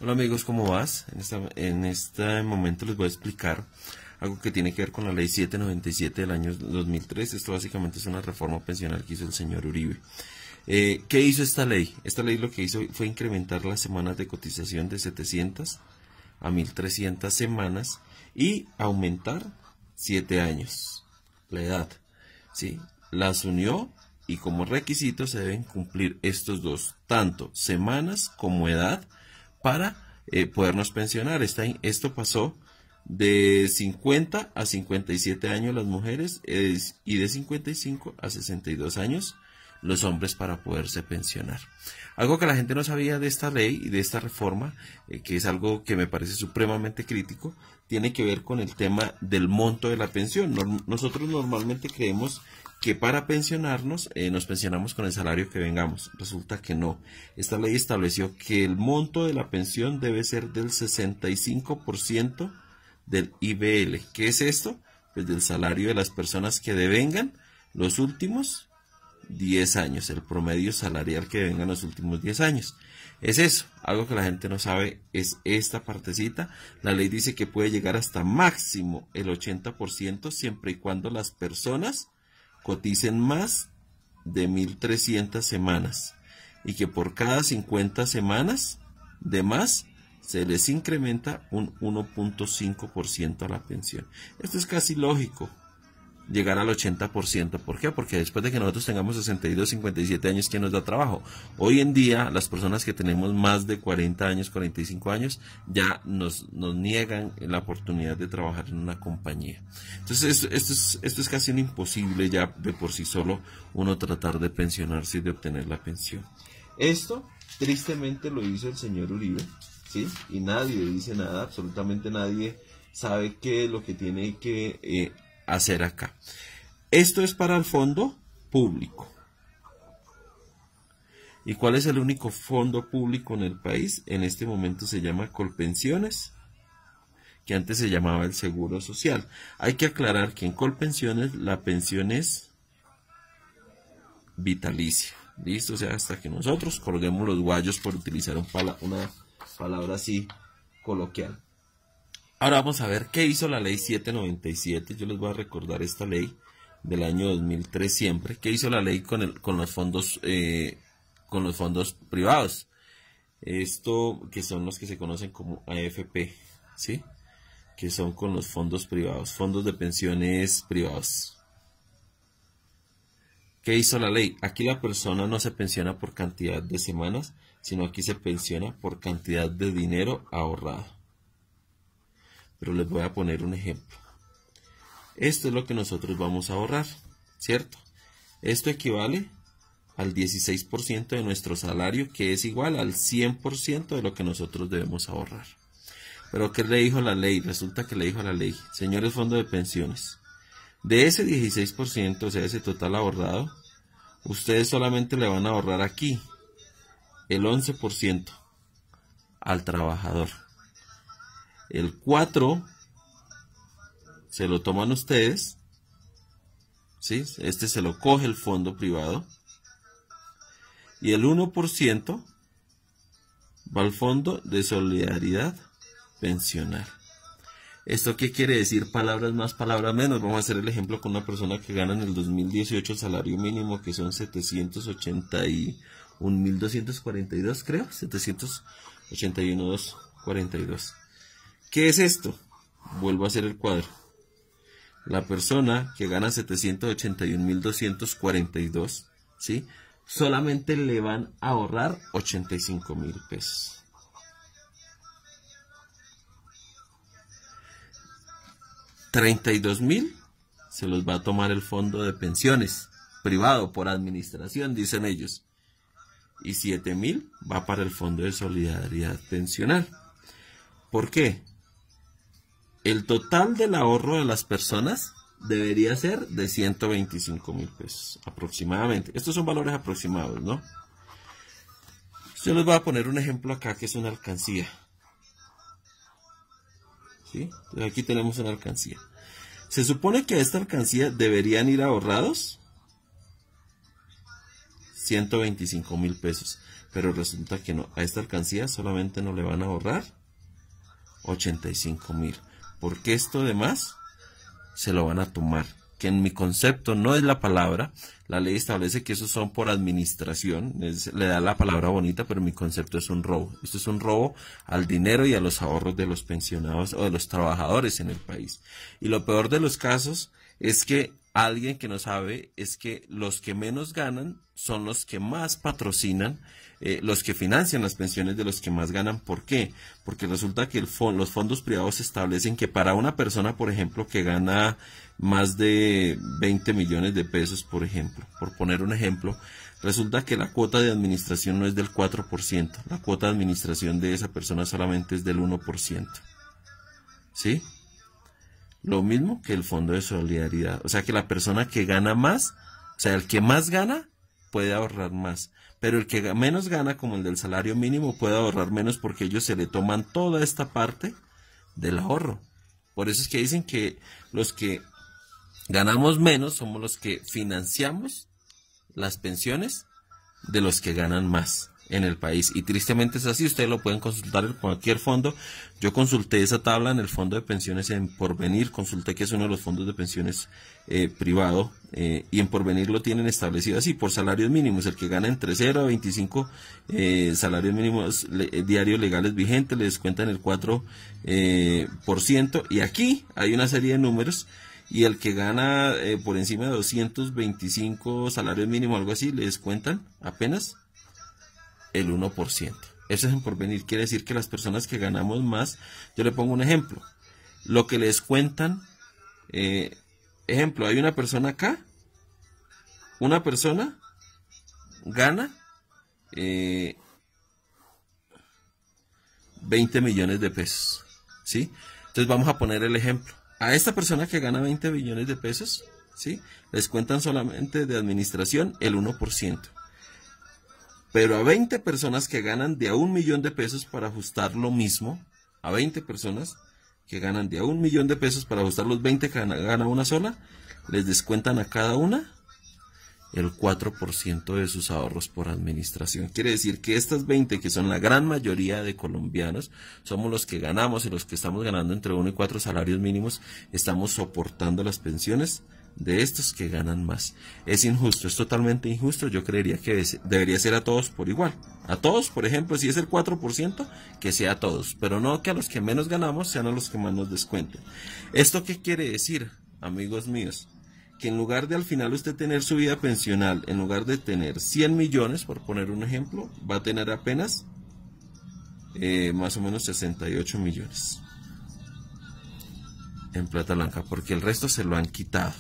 Hola amigos, ¿cómo vas? En este momento les voy a explicar algo que tiene que ver con la ley 797 del año 2003. Esto básicamente es una reforma pensional que hizo el señor Uribe. ¿Qué hizo esta ley? Esta ley lo que hizo fue incrementar las semanas de cotización de 700 a 1300 semanas y aumentar 7 años la edad, ¿sí? Las unió y como requisito se deben cumplir estos dos, tanto semanas como edad, para podernos pensionar. Esto pasó de 50 a 57 años las mujeres y de 55 a 62 años los hombres para poderse pensionar. Algo que la gente no sabía de esta ley y de esta reforma, que es algo que me parece supremamente crítico, tiene que ver con el tema del monto de la pensión. Nosotros normalmente creemos que para pensionarnos nos pensionamos con el salario que vengamos. Resulta que no. Esta ley estableció que el monto de la pensión debe ser del 65% del IBL. ¿Qué es esto? Pues del salario de las personas que devengan los últimos 10 años, el promedio salarial que vengan los últimos 10 años. Es eso, algo que la gente no sabe es esta partecita. La ley dice que puede llegar hasta máximo el 80% siempre y cuando las personas coticen más de 1300 semanas y que por cada 50 semanas de más se les incrementa un 1.5% a la pensión. Esto es casi lógico, llegar al 80%. ¿Por qué? Porque después de que nosotros tengamos 62, 57 años, ¿quién nos da trabajo? Hoy en día, las personas que tenemos más de 40 años, 45 años, ya nos niegan la oportunidad de trabajar en una compañía. Entonces, esto es casi un imposible ya de por sí solo uno tratar de pensionarse y de obtener la pensión. Esto, tristemente, lo hizo el señor Uribe, ¿sí? Y nadie dice nada, absolutamente nadie sabe qué es lo que tiene que hacer acá. Esto es para el fondo público. ¿Y cuál es el único fondo público en el país? En este momento se llama Colpensiones, que antes se llamaba el Seguro Social. Hay que aclarar que en Colpensiones la pensión es vitalicia. ¿Listo? O sea, hasta que nosotros colguemos los guayos, por utilizar una palabra así coloquial. Ahora vamos a ver qué hizo la ley 797. Yo les voy a recordar esta ley del año 2003 siempre. ¿Qué hizo la ley con los fondos privados? Esto que son los que se conocen como AFP, ¿sí? Que son con los fondos privados, fondos de pensiones privados. ¿Qué hizo la ley? Aquí la persona no se pensiona por cantidad de semanas, sino aquí se pensiona por cantidad de dinero ahorrado. Pero les voy a poner un ejemplo. Esto es lo que nosotros vamos a ahorrar, ¿cierto? Esto equivale al 16% de nuestro salario, que es igual al 100% de lo que nosotros debemos ahorrar. Pero ¿qué le dijo la ley? Resulta que le dijo a la ley, señores fondos de pensiones, de ese 16%, o sea, ese total ahorrado, ustedes solamente le van a ahorrar aquí el 11% al trabajador. El 4% se lo toman ustedes, ¿sí? Este se lo coge el fondo privado. Y el 1% va al fondo de solidaridad pensional. ¿Esto qué quiere decir? Palabras más, palabras menos. Vamos a hacer el ejemplo con una persona que gana en el 2018 el salario mínimo, que son 781.242, creo. 781.242. ¿Qué es esto? Vuelvo a hacer el cuadro. La persona que gana 781.242, ¿sí? Solamente le van a ahorrar 85.000 pesos. 32.000 se los va a tomar el fondo de pensiones privado por administración, dicen ellos. Y 7.000 va para el fondo de solidaridad pensional. ¿Por qué? El total del ahorro de las personas debería ser de 125.000 pesos aproximadamente. Estos son valores aproximados, ¿no? Yo les voy a poner un ejemplo acá que es una alcancía. ¿Sí? Entonces aquí tenemos una alcancía. Se supone que a esta alcancía deberían ir ahorrados 125.000 pesos. pero resulta que no, a esta alcancía solamente no le van a ahorrar 85.000, porque esto de más se lo van a tomar, que en mi concepto no es la palabra. La ley establece que esos son por administración, le da la palabra bonita, pero en mi concepto es un robo. Esto es un robo al dinero y a los ahorros de los pensionados o de los trabajadores en el país. Y lo peor de los casos es que alguien que no sabe es que los que menos ganan son los que más patrocinan, los que financian las pensiones de los que más ganan. ¿Por qué? Porque resulta que los fondos privados establecen que para una persona, por ejemplo, que gana más de 20 millones de pesos, por ejemplo, por poner un ejemplo, resulta que la cuota de administración no es del 4%, la cuota de administración de esa persona solamente es del 1%. ¿Sí? Lo mismo que el fondo de solidaridad. O sea que la persona que gana más, o sea, el que más gana puede ahorrar más. Pero el que menos gana, como el del salario mínimo, puede ahorrar menos porque ellos se le toman toda esta parte del ahorro. Por eso es que dicen que los que ganamos menos somos los que financiamos las pensiones de los que ganan más en el país. Y tristemente es así, ustedes lo pueden consultar en cualquier fondo. Yo consulté esa tabla en el fondo de pensiones en Porvenir, consulté que es uno de los fondos de pensiones privado, y en Porvenir lo tienen establecido así, por salarios mínimos. El que gana entre 0 a 25 salarios mínimos diarios legales vigentes, le descuentan el 4%, y aquí hay una serie de números, y el que gana por encima de 225 salarios mínimos, algo así, le descuentan apenas el 1%. Eso es en Porvenir. Quiere decir que las personas que ganamos más, yo le pongo un ejemplo, lo que les cuentan, ejemplo, hay una persona acá, una persona gana 20 millones de pesos, ¿sí? Entonces vamos a poner el ejemplo. A esta persona que gana 20 millones de pesos, ¿sí?, les cuentan solamente de administración el 1%. Pero a 20 personas que ganan de a 1 millón de pesos, para ajustar lo mismo, a 20 personas que ganan de a 1 millón de pesos, para ajustar los 20 que gana una sola, les descuentan a cada una el 4% de sus ahorros por administración. Quiere decir que estas 20, que son la gran mayoría de colombianos, somos los que ganamos, y los que estamos ganando entre 1 y 4 salarios mínimos, estamos soportando las pensiones de estos que ganan más. Es injusto, es totalmente injusto. Yo creería que debería ser a todos por igual. A todos, por ejemplo, si es el 4%, que sea a todos, pero no que a los que menos ganamos sean a los que más nos descuenten. ¿Esto qué quiere decir, amigos míos? Que en lugar de al final usted tener su vida pensional, en lugar de tener 100 millones, por poner un ejemplo, va a tener apenas más o menos 68 millones en plata blanca, porque el resto se lo han quitado.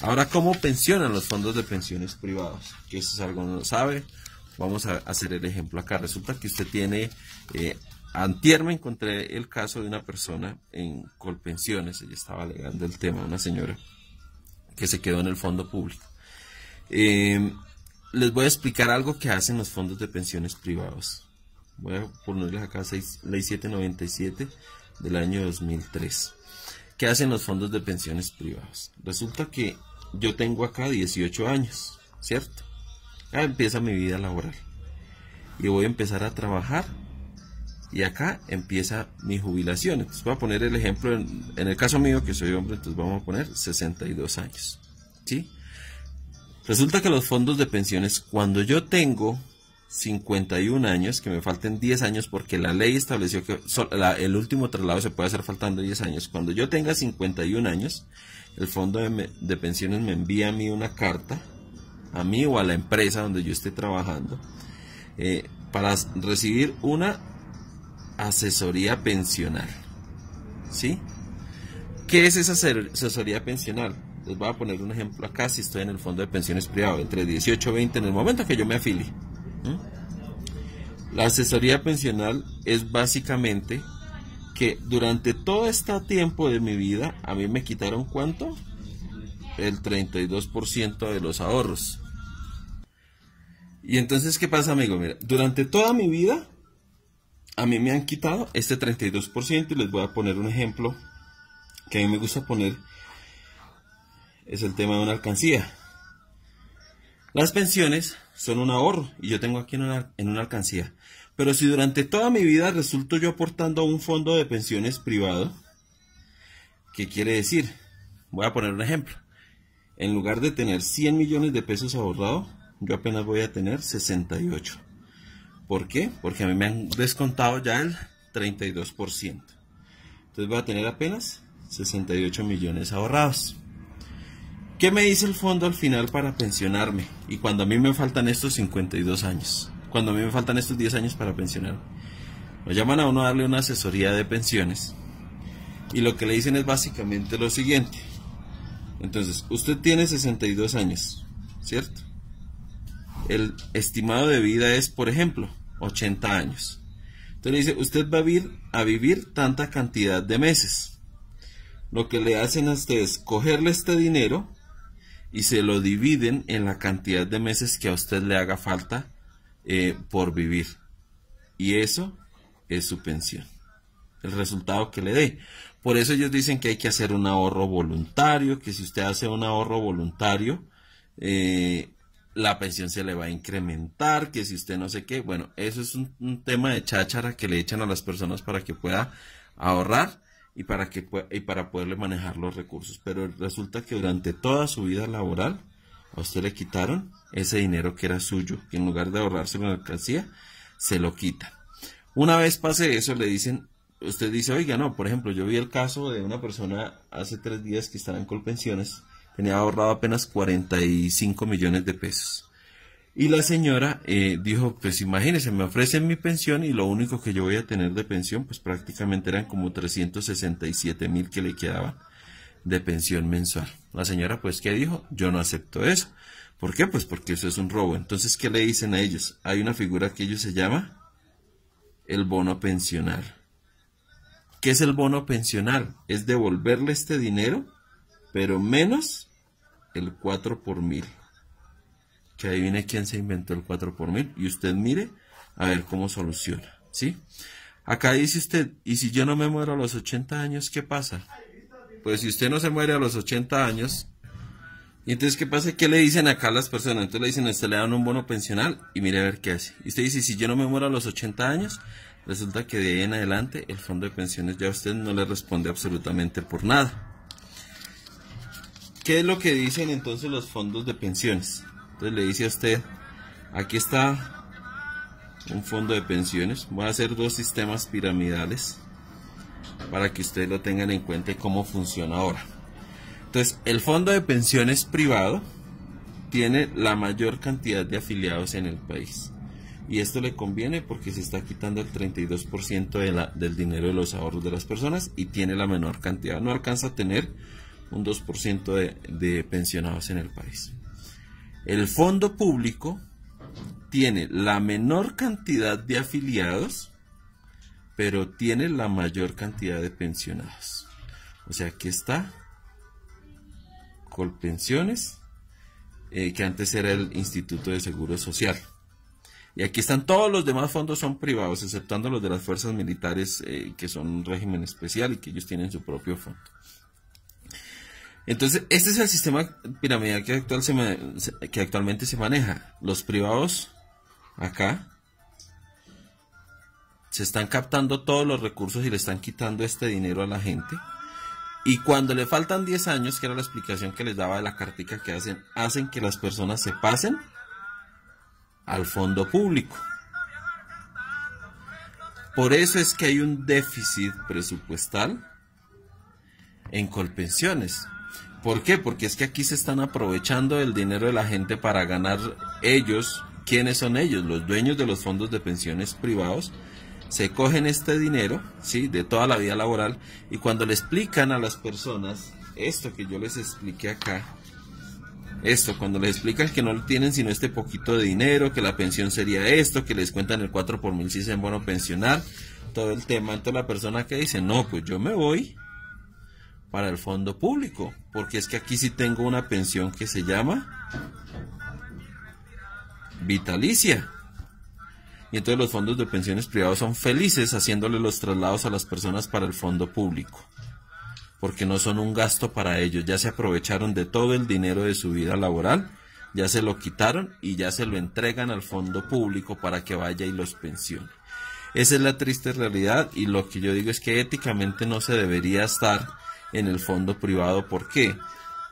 Ahora, ¿cómo pensionan los fondos de pensiones privados? Que eso es algo que no lo sabe. Vamos a hacer el ejemplo acá. Resulta que usted tiene, antier me encontré el caso de una persona en Colpensiones. Ella estaba alegando el tema, una señora que se quedó en el fondo público. Les voy a explicar algo que hacen los fondos de pensiones privados. Voy a ponerles acá ley 797 del año 2003. ¿Qué hacen los fondos de pensiones privados? Resulta que yo tengo acá 18 años, ¿cierto? Ya empieza mi vida laboral y voy a empezar a trabajar, y acá empieza mi jubilación. Entonces voy a poner el ejemplo, en el caso mío, que soy hombre, entonces vamos a poner 62 años, ¿sí? Resulta que los fondos de pensiones, cuando yo tengo 51 años, que me falten 10 años, porque la ley estableció que el último traslado se puede hacer faltando 10 años. Cuando yo tenga 51 años, el fondo de pensiones me envía a mí una carta, a mí o a la empresa donde yo esté trabajando, para recibir una asesoría pensional, ¿sí? ¿Qué es esa asesoría pensional? Les voy a poner un ejemplo acá. Si estoy en el fondo de pensiones privado, entre 18 y 20, en el momento que yo me afilie, la asesoría pensional es básicamente que durante todo este tiempo de mi vida, a mí me quitaron, ¿cuánto? El 32% de los ahorros. Y entonces, ¿qué pasa, amigo? Mira, durante toda mi vida, a mí me han quitado este 32%, y les voy a poner un ejemplo que a mí me gusta poner. Es el tema de una alcancía. Las pensiones son un ahorro y yo tengo aquí en una alcancía. Pero si durante toda mi vida resulto yo aportando a un fondo de pensiones privado, ¿qué quiere decir? Voy a poner un ejemplo. En lugar de tener 100 millones de pesos ahorrado, yo apenas voy a tener 68. ¿Por qué? Porque a mí me han descontado ya el 32%. Entonces voy a tener apenas 68 millones ahorrados. ¿Qué me dice el fondo al final para pensionarme? Y cuando a mí me faltan estos 52 años, cuando a mí me faltan estos 10 años para pensionarme, lo llaman a uno a darle una asesoría de pensiones. Y lo que le dicen es básicamente lo siguiente. Entonces, usted tiene 62 años, ¿cierto? El estimado de vida es, por ejemplo, 80 años. Entonces le dice, usted va a vivir tanta cantidad de meses. Lo que le hacen a usted es cogerle este dinero y se lo dividen en la cantidad de meses que a usted le haga falta por vivir. Y eso es su pensión, el resultado que le dé. Por eso ellos dicen que hay que hacer un ahorro voluntario, que si usted hace un ahorro voluntario, la pensión se le va a incrementar, que si usted no sé qué. Bueno, eso es un tema de cháchara que le echan a las personas para que pueda ahorrar y para poderle manejar los recursos. Pero resulta que durante toda su vida laboral a usted le quitaron ese dinero que era suyo, que en lugar de ahorrárselo en la alcancía, se lo quitan. Una vez pase eso, le dicen, usted dice, oiga, no, por ejemplo, yo vi el caso de una persona hace 3 días que estaba en Colpensiones, tenía ahorrado apenas 45 millones de pesos. Y la señora dijo, pues imagínese, me ofrecen mi pensión y lo único que yo voy a tener de pensión, pues prácticamente eran como 367.000 que le quedaban de pensión mensual. La señora, pues, ¿qué dijo? Yo no acepto eso. ¿Por qué? Pues porque eso es un robo. Entonces, ¿qué le dicen a ellos? Hay una figura que ellos se llama el bono pensional. ¿Qué es el bono pensional? Es devolverle este dinero, pero menos el 4 por 1000. Que adivine quién se inventó el 4 por 1000 y usted mire a ver cómo soluciona, ¿sí? Acá dice usted, ¿y si yo no me muero a los 80 años, qué pasa? Pues si usted no se muere a los 80 años, y entonces ¿qué pasa? ¿Qué le dicen acá a las personas? Entonces le dicen, a usted le dan un bono pensional y mire a ver qué hace. Y usted dice, si yo no me muero a los 80 años, resulta que de ahí en adelante el fondo de pensiones ya a usted no le responde absolutamente por nada. ¿Qué es lo que dicen entonces los fondos de pensiones? Entonces le dice a usted, aquí está un fondo de pensiones, voy a hacer 2 sistemas piramidales para que ustedes lo tengan en cuenta y cómo funciona ahora. Entonces, el fondo de pensiones privado tiene la mayor cantidad de afiliados en el país. Y esto le conviene porque se está quitando el 32% del dinero de los ahorros de las personas y tiene la menor cantidad. No alcanza a tener un 2% de pensionados en el país. El fondo público tiene la menor cantidad de afiliados, pero tiene la mayor cantidad de pensionados. O sea, aquí está Colpensiones, que antes era el Instituto de Seguro Social. Y aquí están todos los demás fondos, son privados, exceptando los de las fuerzas militares, que son un régimen especial y que ellos tienen su propio fondo. Entonces, este es el sistema piramidal que actualmente se maneja. Los privados, acá, se están captando todos los recursos y le están quitando este dinero a la gente. Y cuando le faltan 10 años, que era la explicación que les daba de la cartica que hacen que las personas se pasen al fondo público. Por eso es que hay un déficit presupuestal en Colpensiones. ¿Por qué? Porque es que aquí se están aprovechando del dinero de la gente para ganar ellos. ¿Quiénes son ellos? Los dueños de los fondos de pensiones privados. Se cogen este dinero, ¿sí?, de toda la vida laboral, y cuando le explican a las personas esto que yo les expliqué acá, cuando les explican que no tienen sino este poquito de dinero, que la pensión sería esto, que les cuentan el 4 por 1000 si es en bono pensional, todo el tema, entonces la persona que dice, no, pues yo me voy para el fondo público, porque es que aquí sí tengo una pensión que se llama vitalicia. Y entonces los fondos de pensiones privados son felices haciéndole los traslados a las personas para el fondo público, porque no son un gasto para ellos, ya se aprovecharon de todo el dinero de su vida laboral ya se lo quitaron y ya se lo entregan al fondo público para que vaya y los pensione. Esa es la triste realidad, y lo que yo digo es que éticamente no se debería estar en el fondo privado. ¿Por qué?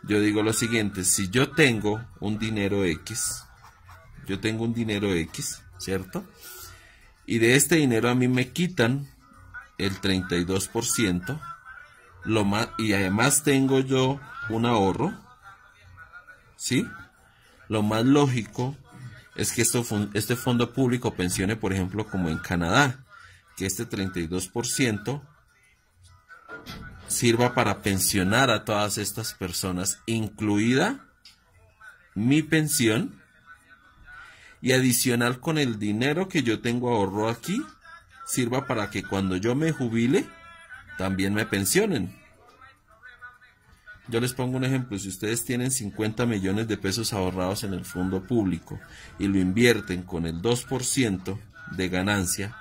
Yo digo lo siguiente: si yo tengo un dinero X, ¿cierto? Y de este dinero a mí me quitan el 32%, y además tengo yo un ahorro, ¿sí? Lo más lógico es que este fondo público pensione, por ejemplo, como en Canadá, que este 32% sirva para pensionar a todas estas personas, incluida mi pensión, y adicional con el dinero que yo tengo ahorrado aquí, sirva para que cuando yo me jubile, también me pensionen. Yo les pongo un ejemplo: si ustedes tienen 50 millones de pesos ahorrados en el fondo público y lo invierten con el 2% de ganancia,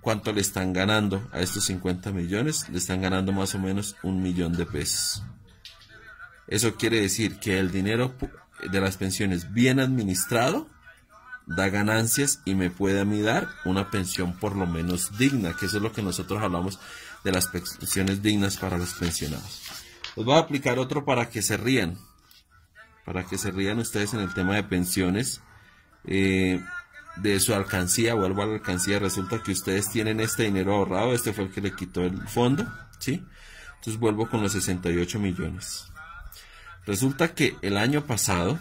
¿cuánto le están ganando a estos 50 millones? Le están ganando más o menos 1 millón de pesos. Eso quiere decir que el dinero de las pensiones bien administrado da ganancias y me puede a mí dar una pensión por lo menos digna, que eso es lo que nosotros hablamos de las pensiones dignas para los pensionados. Les voy a aplicar otro para que se rían ustedes en el tema de pensiones. De su alcancía, vuelvo a la alcancía, resulta que ustedes tienen este dinero ahorrado, este fue el que le quitó el fondo, ¿sí? Entonces vuelvo con los 68 millones. Resulta que el año pasado,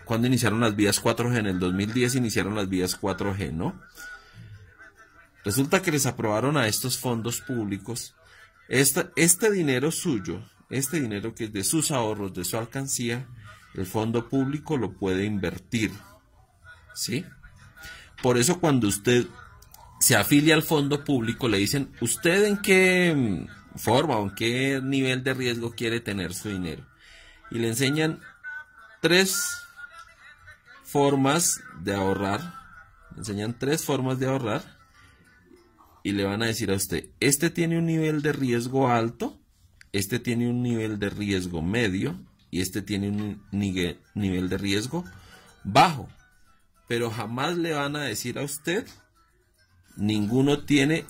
cuando iniciaron las vías 4G, en el 2010 iniciaron las vías 4G, ¿no? Resulta que les aprobaron a estos fondos públicos este dinero suyo, este dinero que es de sus ahorros, de su alcancía. El fondo público lo puede invertir, ¿sí? Por eso cuando usted se afilia al fondo público, le dicen: ¿usted en qué forma o en qué nivel de riesgo quiere tener su dinero? Y le enseñan 3 formas de ahorrar. Y le van a decir a usted: este tiene un nivel de riesgo alto, este tiene un nivel de riesgo medio, y este tiene un nivel de riesgo bajo. Pero jamás le van a decir a usted: ninguno tiene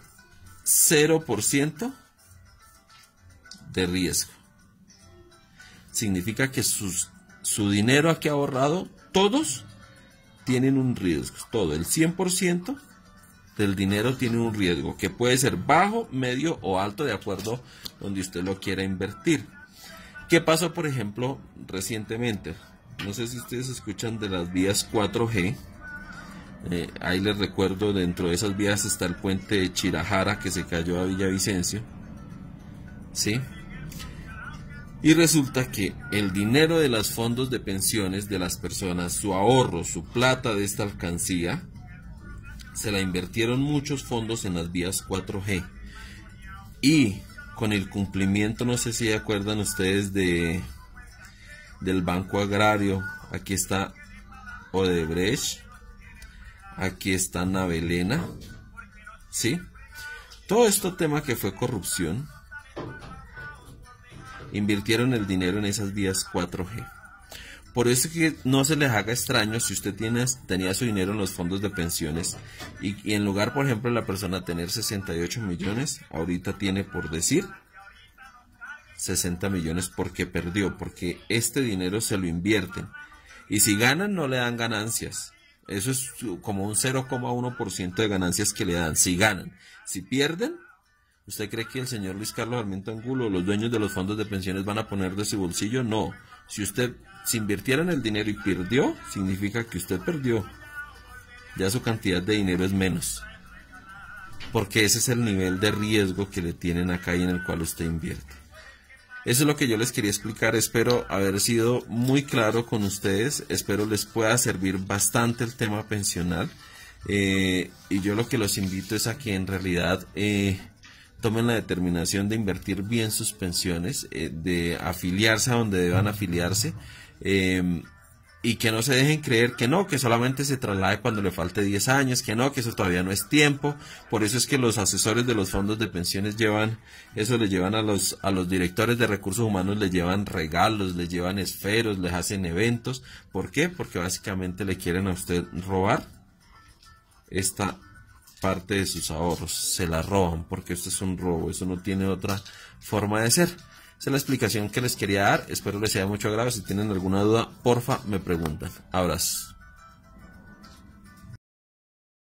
0% de riesgo. Significa que su dinero aquí ahorrado, todos tienen un riesgo. Todo, el 100% del dinero tiene un riesgo, que puede ser bajo, medio o alto, de acuerdo donde usted lo quiera invertir. ¿Qué pasó, por ejemplo, recientemente? No sé si ustedes escuchan de las vías 4G. Ahí les recuerdo, dentro de esas vías está el puente de Chirajara, que se cayó a Villavicencio, ¿sí? Y resulta que el dinero de los fondos de pensiones de las personas, su ahorro, su plata de esta alcancía, se la invirtieron muchos fondos en las vías 4G. Y con el cumplimiento, no sé si se acuerdan ustedes del Banco Agrario, aquí está Odebrecht, aquí está Navelena, ¿sí? Todo este tema que fue corrupción, invirtieron el dinero en esas vías 4G. Por eso es que no se les haga extraño si usted tenía su dinero en los fondos de pensiones y en lugar, por ejemplo, de la persona tener 68 millones, ahorita tiene, por decir, 60 millones porque perdió, porque este dinero se lo invierten. Y si ganan, no le dan ganancias. Eso es como un 0,1% de ganancias que le dan si ganan. Si pierden, ¿usted cree que el señor Luis Carlos Sarmiento Angulo o los dueños de los fondos de pensiones van a poner de su bolsillo? No. Si usted se invirtiera en el dinero y perdió, significa que usted perdió. Ya su cantidad de dinero es menos. Porque ese es el nivel de riesgo que le tienen acá y en el cual usted invierte. Eso es lo que yo les quería explicar. Espero haber sido muy claro con ustedes. Espero les pueda servir bastante el tema pensional. Y yo lo que los invito es a que en realidad tomen la determinación de invertir bien sus pensiones, de afiliarse a donde deban afiliarse, y y que no se dejen creer que no, que solamente se traslade cuando le falte 10 años, que no, que eso todavía no es tiempo. Por eso es que los asesores de los fondos de pensiones llevan, eso les llevan a los directores de recursos humanos, les llevan regalos, les llevan esferos, les hacen eventos. ¿Por qué? Porque básicamente le quieren a usted robar esta parte de sus ahorros, se la roban, porque esto es un robo, eso no tiene otra forma de ser. Esa es la explicación que les quería dar, espero les sea de mucho agrado. Si tienen alguna duda, porfa, me preguntan. Abrazos.